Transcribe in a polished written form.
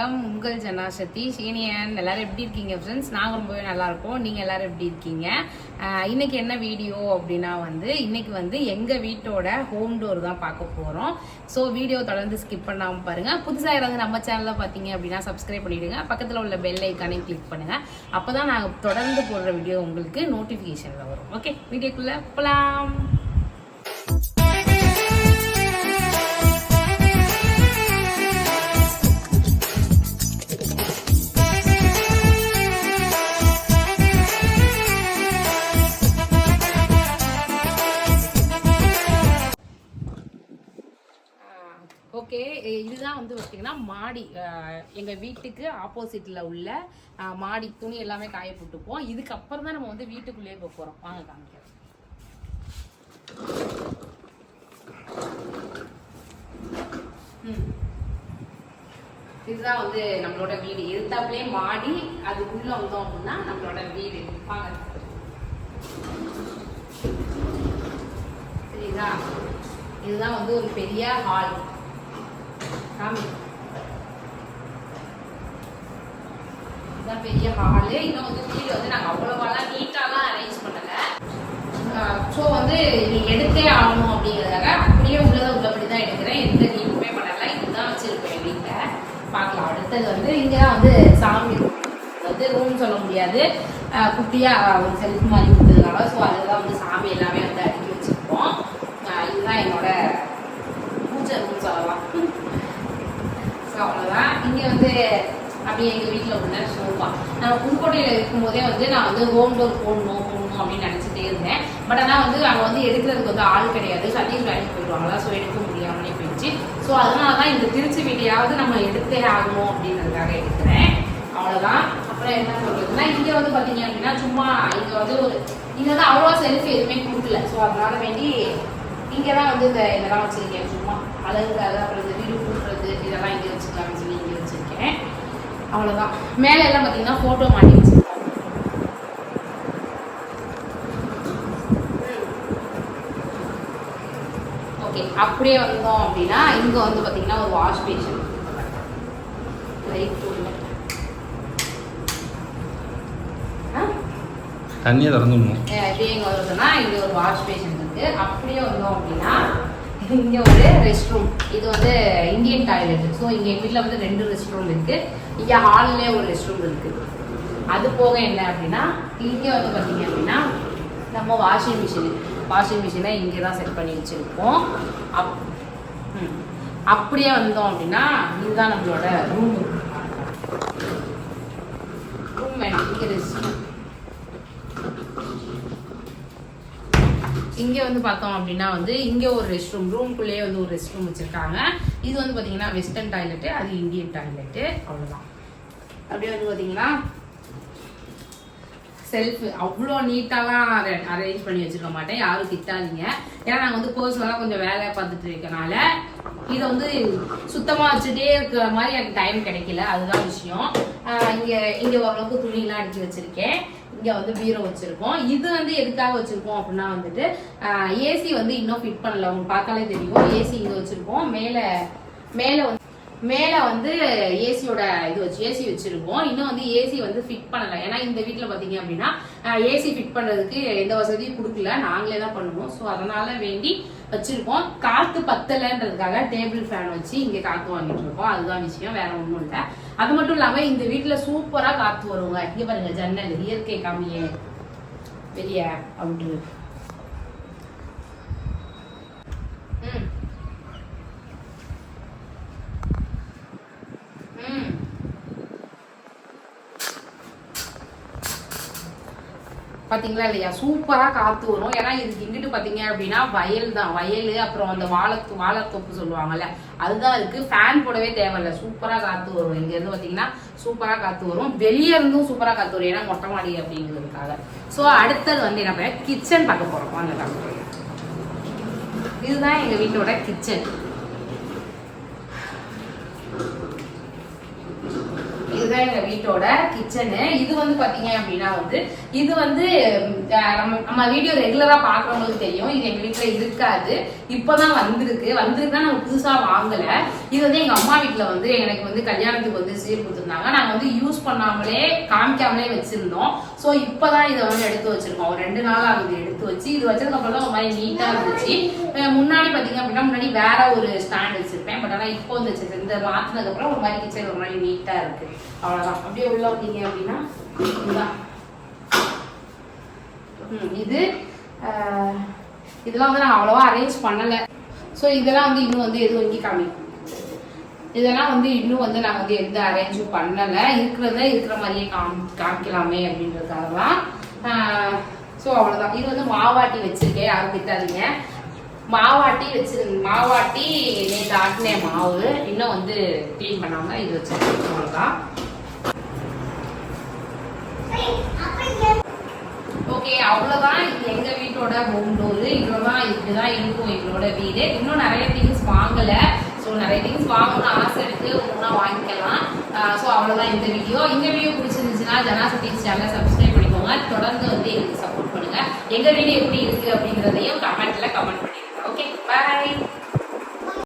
வணக்கம். உங்கள் ஜனா சதீஷ். எல்லாரும் எப்படி இருக்கீங்க ஃப்ரெண்ட்ஸ்? நாங்கள் ரொம்பவே நல்லா இருக்கோம். நீங்கள் எல்லாரும் எப்படி இருக்கீங்க? இன்னைக்கு என்ன வீடியோ அப்படின்னா இன்னைக்கு எங்கள் வீட்டோட ஹோம் டோர் தான் பார்க்க போகிறோம். ஸோ வீடியோ தொடர்ந்து ஸ்கிப் பண்ணாமல் பாருங்கள். புதுசாக யாராவது நம்ம சேனலில் பார்த்தீங்க அப்படின்னா சப்ஸ்கிரைப் பண்ணிவிடுங்க. பக்கத்தில் உள்ள பெல் ஐக்கானே கிளிக் பண்ணுங்கள். அப்போ தான் நாங்கள் தொடர்ந்து போடுற வீடியோ உங்களுக்கு நோட்டிஃபிகேஷனில் வரும். ஓகே, வீடியோக்குள்ளே போகலாம். ஓகே, இதுதான் பார்த்தீங்கன்னா மாடி. எங்கள் வீட்டுக்கு ஆப்போசிட்டில் உள்ள மாடி. துணி எல்லாமே காய போட்டுப்போம். இதுக்கப்புறம் தான் நம்ம வீட்டுக்குள்ளேயே போக போகிறோம். வாங்க காமிக்கிறோம். இதுதான் நம்மளோட வீடு. எதிர்த்தாப்புலேயே மாடி, அதுக்குள்ளே வந்தோம் அப்படின்னா நம்மளோட வீடு. வாங்க, சரிங்களா? இதுதான் ஒரு பெரிய ஹால். இதுதான் பெரிய ஹாலு. இன்னும் வீடு நாங்கள் அவ்வளோவாலாம் நீட்டாலாம் அரேஞ்ச் பண்ணல. ஸோ நீ எடுத்தே ஆகணும் அப்படிங்கிறதாக அப்படியே உள்ளபடி தான் எடுக்கிறேன். எந்த நீட்டுமே பண்ணல. இதுதான் வச்சிருப்பேன் வீட்டில். பார்க்கலாம். அடுத்தது இங்கே தான் சாமி ரூம் சொல்ல முடியாது, குட்டியா ஒரு செல்ஃப் மாதிரி கொடுத்ததுனால ஸோ அதுதான் சாமி எல்லாமே அடுக்கி வச்சிருப்போம். இதுதான் என்னோட பூஜை ரூம் சொல்லலாம். ஸோ அவ்வளோதான். இங்கே அப்படியே எங்கள் வீட்டில் உள்ள ஷோஃபா. நான் புதுக்கோட்டையில் இருக்கும்போதே நான் ஹோம் டோர் போடணும் அப்படின்னு நினச்சிட்டே இருந்தேன். பட் ஆனால் அங்கே எடுக்கிறதுக்கு ஆள் கிடையாது. சதீஷ் வேலைக்கு போயிடுவாங்களா, ஸோ எடுக்க முடியாமலே போயிடுச்சு. ஸோ அதனால தான் இந்த திருச்சி வீட்டையாவது நம்ம எடுத்தே ஆகணும் அப்படின்றதுக்காக எடுக்கிறேன். அவ்வளோதான். அப்புறம் என்ன சொல்றதுன்னா, இங்கே பார்த்தீங்க அப்படின்னா சும்மா இங்கே தான் அவ்வளோவா செல்ஃபி எதுவுமே கொடுக்கல. ஸோ அதனால வேண்டி இங்கே தான் இந்த இதெல்லாம் வச்சுருக்கேன். சும்மா அழகுக்காக. அப்புறம் இந்த வீடு கூட்டுறது இதெல்லாம் இங்கே வச்சுக்கலாம்னு சொல்லி இங்கே வச்சுருக்கேன். அவ்வளோதான். மேலே எல்லாம் பார்த்தீங்கன்னா ஃபோட்டோ மாட்டி வச்சுருக்காங்க. ஓகே, அப்படியே வந்தோம் அப்படின்னா இங்கே பார்த்தீங்கன்னா ஒரு வாஷ் பேஷன். தண்ணியை திறந்துடணும். இதே எங்கே வருதுன்னா இங்கே ஒரு வாஷ் பேஷன் இருக்கு. அப்படியே வந்தோம் அப்படின்னா இங்கே ஒரு ரெஸ்ட் ரூம். இது இந்தியன் டாய்லெட். ஸோ இங்கே எங்கள் வீட்டில் 2 ரெஸ்ட் ரூம் இருக்கு. இங்கே ஹால்லே ஒரு ரெஸ்ட் ரூம் இருக்கு. அது போக என்ன அப்படின்னா இங்கே பார்த்தீங்க அப்படின்னா நம்ம வாஷிங் மிஷினை இங்கே தான் செட் பண்ணி வச்சுருக்கோம். அப்படியே வந்தோம் அப்படின்னா இதுதான் நம்மளோட ரூம் வேணும். இங்கே ரெஸ்ட் ரூம். இங்கே பார்த்தோம் அப்படின்னா இங்கே ஒரு ரெஸ்ட் ரூம். ரூம்குள்ளேயே ஒரு ரெஸ்ட் ரூம் வச்சுருக்காங்க. இது பார்த்தீங்கன்னா வெஸ்டர்ன் டாய்லெட்டு, அது இந்தியன் டாய்லெட்டு. அவ்வளோதான். அப்படியே பார்த்தீங்கன்னா செல்ஃபு அவ்வளோ நீட்டாலாம் அரேஞ்ச் பண்ணி வச்சுருக்க மாட்டேன். யாரும் திட்டாதீங்க. ஏன்னா நாங்கள் பர்சனலாக கொஞ்சம் வேலை பார்த்துட்டு இருக்கனால இதை சுத்தமாக வச்சுட்டே இருக்கிற மாதிரி எனக்கு டைம் கிடைக்கல. அதுதான் விஷயம். இங்கே ஓரளவுக்கு துணியெல்லாம் அடிச்சு வச்சுருக்கேன். இங்கே பீரோ வச்சுருக்கோம். இது எதுக்காக வச்சுருக்கோம் அப்படின்னா ஏசி இன்னும் ஃபிட் பண்ணல. உங்களுக்கு பார்த்தாலே தெரியும். ஏசி இங்கே வச்சுருக்கோம். மேலே ஏசியோட ஏசி வச்சிருக்கோம். இன்னும் ஏசி ஃபிட் பண்ணல. ஏன்னா இந்த வீட்டில் பார்த்தீங்க அப்படின்னா ஏசி ஃபிட் பண்ணுறதுக்கு எந்த வசதியும் கொடுக்கல. நாங்களே தான் பண்ணுவோம். ஸோ அதனால வேண்டி வச்சிருக்கோம். காற்று பத்தலைன்றதுக்காக டேபிள் ஃபேன் வச்சு இங்கே காற்று வாங்கிட்டு இருக்கோம். அதுதான் விஷயம், வேற ஒன்றும் இல்லை. அது மட்டும் இல்லாமல் இந்த வீட்டில் சூப்பராக காற்று வருவாங்க. இங்கே பாருங்க, ஜன்னல் இயற்கை காமியே பெரிய அவுட்டு. பாத்தீங்களா இல்லையா? சூப்பரா காத்து வரும். ஏன்னா இதுக்கு இங்கிட்டு பாத்தீங்க அப்படின்னா வயல் தான். வயல், அப்புறம் அந்த வாழைத்தோப்பு சொல்லுவாங்கல்ல, அதுதான் இருக்கு. ஃபேன் போடவே தேவையில்ல. சூப்பரா காத்து வரும். இங்க இருந்து பாத்தீங்கன்னா சூப்பரா காத்து வரும். வெளியே இருந்தும் சூப்பரா காத்து வரும். ஏன்னா மொட்டை மாடி அப்படிங்கிறதுக்காக. ஸோ அடுத்தது நம்ம கிச்சன் பார்க்க போறோம். வாங்க, இதுதான் எங்க வீட்டோட கிச்சன். இதுதான் எங்க வீட்டோட கிச்சனு. இது வந்து பாத்தீங்க அப்படின்னா வந்து இது வந்து நம்ம வீடியோ ரெகுலரா பாக்குறவங்களுக்கு தெரியும். இது எங்க வீட்டுல இருக்காது, இப்பதான் வந்திருக்குன்னா நம்ம புதுசா வாங்கல. இது வந்து எங்க அம்மா வீட்டுல வந்து எனக்கு வந்து கல்யாணத்துக்கு வந்து சீர் கொடுத்துருந்தாங்க. நாங்க வந்து யூஸ் பண்ணாமலே காமிக்காமலே வச்சிருந்தோம். ஸோ இப்பதான் இதை வந்து எடுத்து வச்சிருக்கோம். ஒரு 2 நாள் ஆகுது எடுத்து வச்சு. இது வச்சதுக்கு அப்புறம் தான் ஒரு மாதிரி நீட்டா இருந்துச்சு. முன்னாடி பாத்தீங்க அப்படின்னா முன்னாடி வேற ஒரு ஸ்டாண்ட் வச்சிருப்பேன். பட் ஆனா இப்போ வந்து இந்த மாத்தினதுக்கு அப்புறம் ஒரு மாதிரி கிச்சன் ஒரு மாதிரி நீட்டா இருக்கு. அவ்வளவுதான். அப்படியே உள்ள வந்தீங்க அப்படின்னா இது இதெல்லாம் வந்து நான் அவ்வளவா அரேஞ்ச் பண்ணல. ஸோ இதெல்லாம் வந்து இன்னும் வந்து எதுவும் இங்கே காமிக்கும். இதெல்லாம் வந்து இன்னும் வந்து நான் வந்து எந்த அரேஞ்சும் பண்ணல. இருக்கிற மாதிரியே காமிக்கலாமே அப்படின்றதுக்காக தான். ஸோ அவ்வளோதான். இது வந்து மாவாட்டி வச்சிருக்கேன், யாரும் திட்டாதீங்க. மாவாட்டி நேற்று ஆட்டினே மாவு இன்னும் வந்து க்ளீன் பண்ணாம இது வச்சிருக்கேன். அவ்வளோதான். ஓகே, அவ்வளோதான். இது எங்க வீட்டோட ஹோம் டோர். இவ்வளோதான். இப்படிதான் இருக்கும் எங்களோட வீடு. இன்னும் நிறைய திங்ஸ் வாங்கல. ஸோ நிறைய திங்ஸ் வாங்கணும்னு ஆசை இருக்கு, ஒன்றா வாங்கிக்கலாம். ஸோ அவ்வளோதான் இந்த வீடியோ. இந்த வீடியோ பிடிச்சிருந்துச்சுன்னா ஜனா சதீஷ் சேனலை சப்ஸ்கிரைப் பண்ணிக்கோங்க. தொடர்ந்து வந்து எங்களுக்கு சப்போர்ட் பண்ணுங்க. எங்க வீடியோ எப்படி இருக்கு அப்படிங்கிறதையும் கமெண்ட்ல கமெண்ட் பண்ணிடுங்க. ஓகே, பாய்.